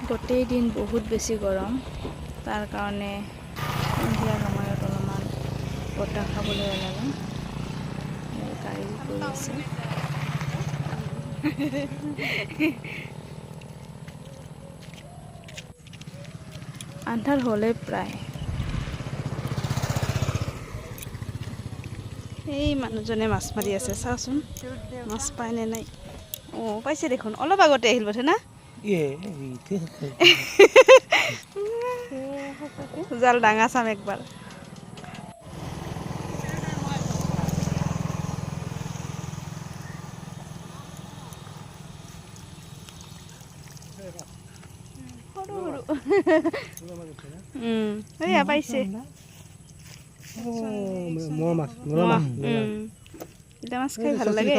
গোটেই দিন বহুত বেছি গৰম তাৰ কাৰণে সন্ধিয়া সময়ত অলপমান বতাহ খাবলৈ ওলালে গাড়ী গৈ আছে আন্ধাৰ হ'লে প্ৰায় এই মানুহজনে মাছ মাৰি আছে চাওচোন মাছ পায় নে নাই অঁ পাইছে দেখোন অলপ আগতে আহিল বোধে না জাল ডাঙা চাম একবাৰ এয়া পাইছে এটা মাছ খাই ভাল লাগে